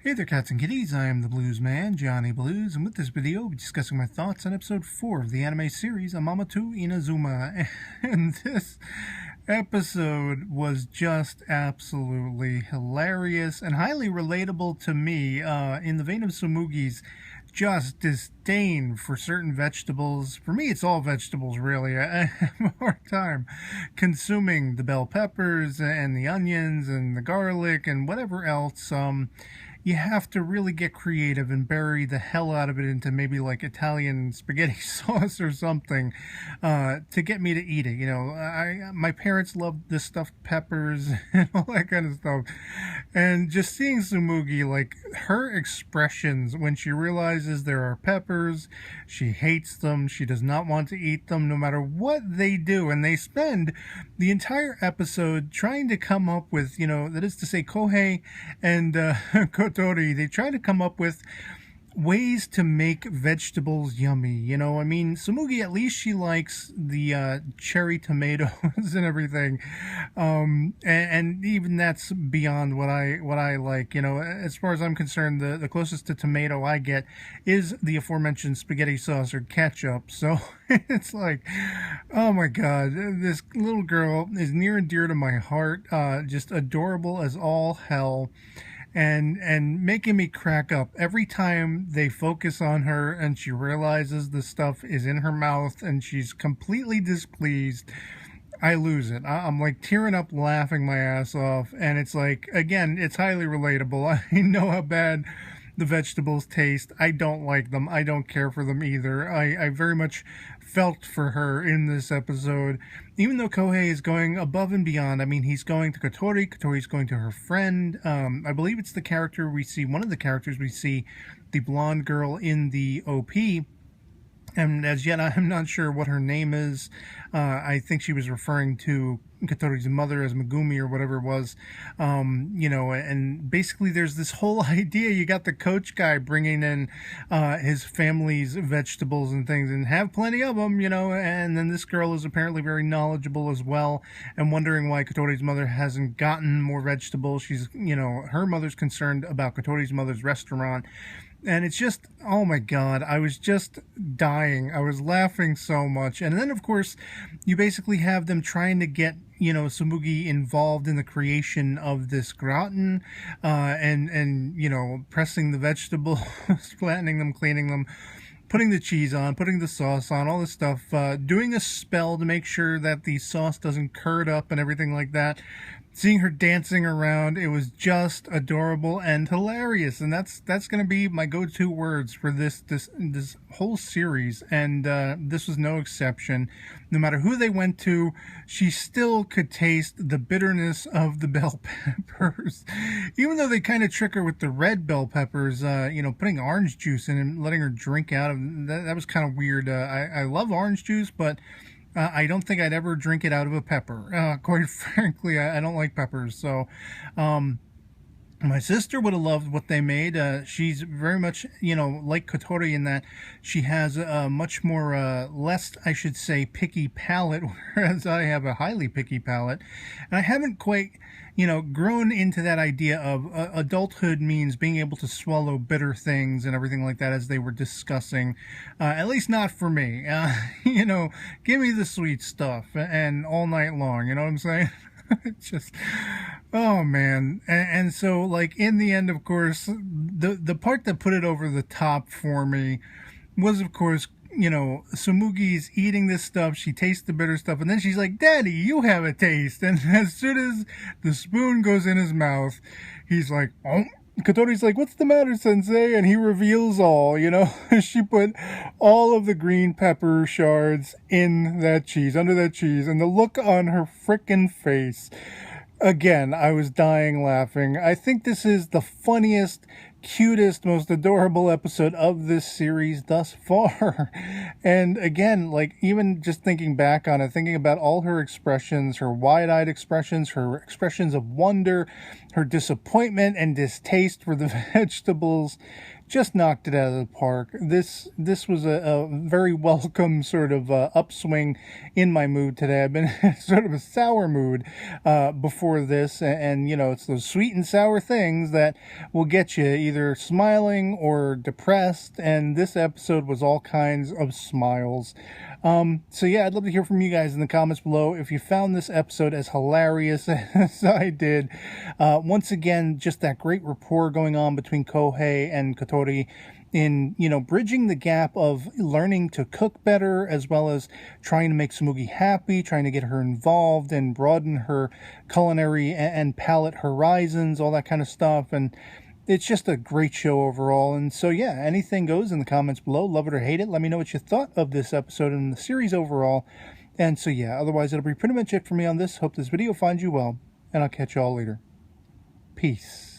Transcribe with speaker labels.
Speaker 1: Hey there, cats and kitties. I am the Blues Man, Johnny Blues, and with this video, I'll be discussing my thoughts on episode 4 of the anime series Amaama to Inazuma. And this episode was just absolutely hilarious and highly relatable to me, in the vein of Tsumugi's just disdain for certain vegetables. For me, it's all vegetables, really. I have a hard time consuming the bell peppers and the onions and the garlic and whatever else. You have to really get creative and bury the hell out of it into maybe like Italian spaghetti sauce or something, to get me to eat it. You know, my parents loved the stuffed peppers and all that kind of stuff. And just seeing Tsumugi, like her expressions when she realizes there are peppers, she hates them, she does not want to eat them no matter what they do. And they spend the entire episode trying to come up with, you know, that is to say Kohei and Kotori, they try to come up with ways to make vegetables yummy. You know, I mean, Tsumugi, at least she likes the cherry tomatoes and everything, and even that's beyond what I like. You know, as far as I'm concerned, the closest to tomato I get is the aforementioned spaghetti sauce or ketchup. So it's like, oh my god, this little girl is near and dear to my heart, just adorable as all hell. And making me crack up every time they focus on her and she realizes the stuff is in her mouth and she's completely displeased. I lose it. I'm like tearing up laughing my ass off, and it's like, again, it's highly relatable. I know how bad the vegetables taste. I don't like them. I don't care for them either. I very much felt for her in this episode. Even though Kohei is going above and beyond, I mean, he's going to Kotori, Kotori's going to her friend. I believe it's the character we see, one of the characters we see, the blonde girl in the OP. And as yet, I'm not sure what her name is. I think she was referring to Kotori's mother as Megumi or whatever it was. You know, and basically there's this whole idea. You got the coach guy bringing in his family's vegetables and things and have plenty of them, you know, and then this girl is apparently very knowledgeable as well and wondering why Kotori's mother hasn't gotten more vegetables. She's, you know, her mother's concerned about Kotori's mother's restaurant. And it's just, oh my god, I was just dying. I was laughing so much. And then, of course, you basically have them trying to get, you know, Tsumugi involved in the creation of this gratin, and you know, pressing the vegetables, flattening them, cleaning them, putting the cheese on, putting the sauce on, all this stuff, doing a spell to make sure that the sauce doesn't curd up and everything like that. Seeing her dancing around, it was just adorable and hilarious, and that's going to be my go-to words for this whole series, and this was no exception. No matter who they went to, she still could taste the bitterness of the bell peppers, even though they kind of trick her with the red bell peppers, you know, putting orange juice in and letting her drink out of that was kind of weird. I love orange juice, but I don't think I'd ever drink it out of a pepper. Quite frankly, I don't like peppers. So, my sister would have loved what they made. She's very much, you know, like Kotori in that she has a much more, less, I should say, picky palate, whereas I have a highly picky palate. And I haven't quite, you know, grown into that idea of adulthood means being able to swallow bitter things and everything like that, as they were discussing. At least not for me. You know, give me the sweet stuff and all night long, you know what I'm saying? It's just, oh man. And so, like, in the end, of course, the part that put it over the top for me was, of course, you know, Tsumugi's eating this stuff, she tastes the bitter stuff, and then she's like, Daddy, you have a taste. And as soon as the spoon goes in his mouth, he's like, oh. Kotori's like, what's the matter, sensei? And he reveals all, you know. She put all of the green pepper shards in that cheese, under that cheese, and the look on her frickin' face. Again, I was dying laughing. I think this is the funniest, cutest, most adorable episode of this series thus far. And again, like, even just thinking back on it, thinking about all her expressions, her wide-eyed expressions, her expressions of wonder, her disappointment and distaste for the vegetables, just knocked it out of the park. This was a very welcome sort of upswing in my mood today. I've been sort of a sour mood before this, and you know, it's those sweet and sour things that will get you either either smiling or depressed, and this episode was all kinds of smiles. So yeah, I'd love to hear from you guys in the comments below if you found this episode as hilarious as I did. Once again, just that great rapport going on between Kohei and Kotori in, bridging the gap of learning to cook better, as well as trying to make Tsumugi happy, trying to get her involved and broaden her culinary and palate horizons, all that kind of stuff. And it's just a great show overall. And so yeah, anything goes in the comments below. Love it or hate it. Let me know what you thought of this episode and the series overall. And so yeah, otherwise it'll be pretty much it for me on this. Hope this video finds you well, and I'll catch you all later. Peace.